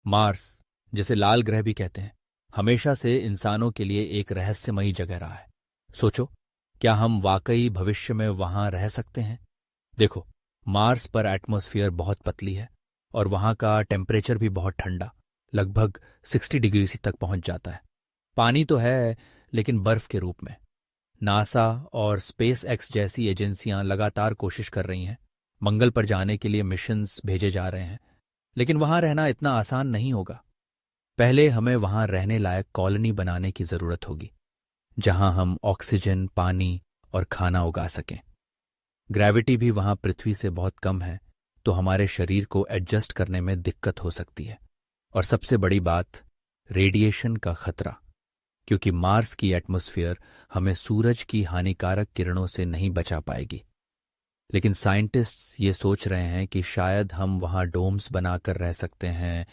Mars, जिसे लाल ग्रह भी कहते हैं, हमेशा से इंसानों के लिए एक रहस्यमयी जगह रहा है। सोचो, क्या हम वाकई भविष्य में वहां रह सकते हैं? देखो, मार्स पर एटमॉस्फेयर बहुत पतली है और वहां का टेम्परेचर भी बहुत ठंडा, लगभग 60 डिग्री तक पहुंच जाता है। पानी तो है, लेकिन बर्फ के रूप में। नासा और स्पेस एक्स जैसी एजेंसियां लगातार कोशिश कर रही हैं, मंगल पर जाने के लिए मिशंस भेजे जा रहे हैं, लेकिन वहां रहना इतना आसान नहीं होगा। पहले हमें वहां रहने लायक कॉलोनी बनाने की जरूरत होगी, जहां हम ऑक्सीजन, पानी और खाना उगा सकें। ग्रेविटी भी वहां पृथ्वी से बहुत कम है, तो हमारे शरीर को एडजस्ट करने में दिक्कत हो सकती है। और सबसे बड़ी बात, रेडिएशन का खतरा, क्योंकि मार्स की एटमॉस्फेयर हमें सूरज की हानिकारक किरणों से नहीं बचा पाएगी। लेकिन साइंटिस्ट्स ये सोच रहे हैं कि शायद हम वहां डोम्स बनाकर रह सकते हैं